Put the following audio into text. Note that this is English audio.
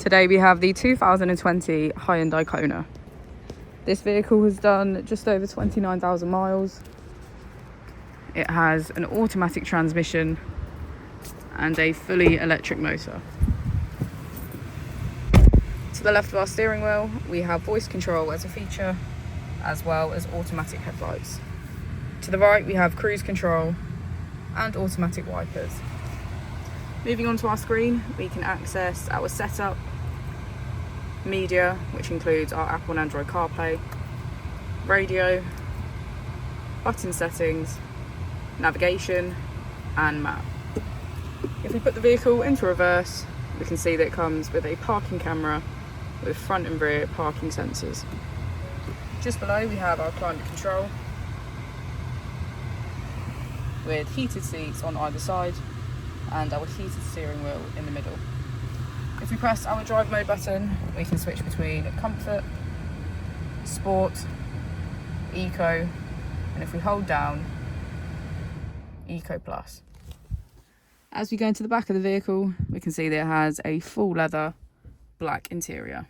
Today we have the 2020 Hyundai Kona. This vehicle has done just over 29,000 miles. It has an automatic transmission and a fully electric motor. To the left of our steering wheel, we have voice control as a feature, as well as automatic headlights. To the right, we have cruise control and automatic wipers. Moving on to our screen, we can access our setup, media, which includes our Apple and Android CarPlay, radio, button settings, navigation and map. If we put the vehicle into reverse, we can see that it comes with a parking camera with front and rear parking sensors. Just below we have our climate control with heated seats on either side and our heated steering wheel in the middle. If we press our drive mode button, we can switch between comfort, sport, eco, and if we hold down, eco plus. As we go into the back of the vehicle, we can see that it has a full leather black interior.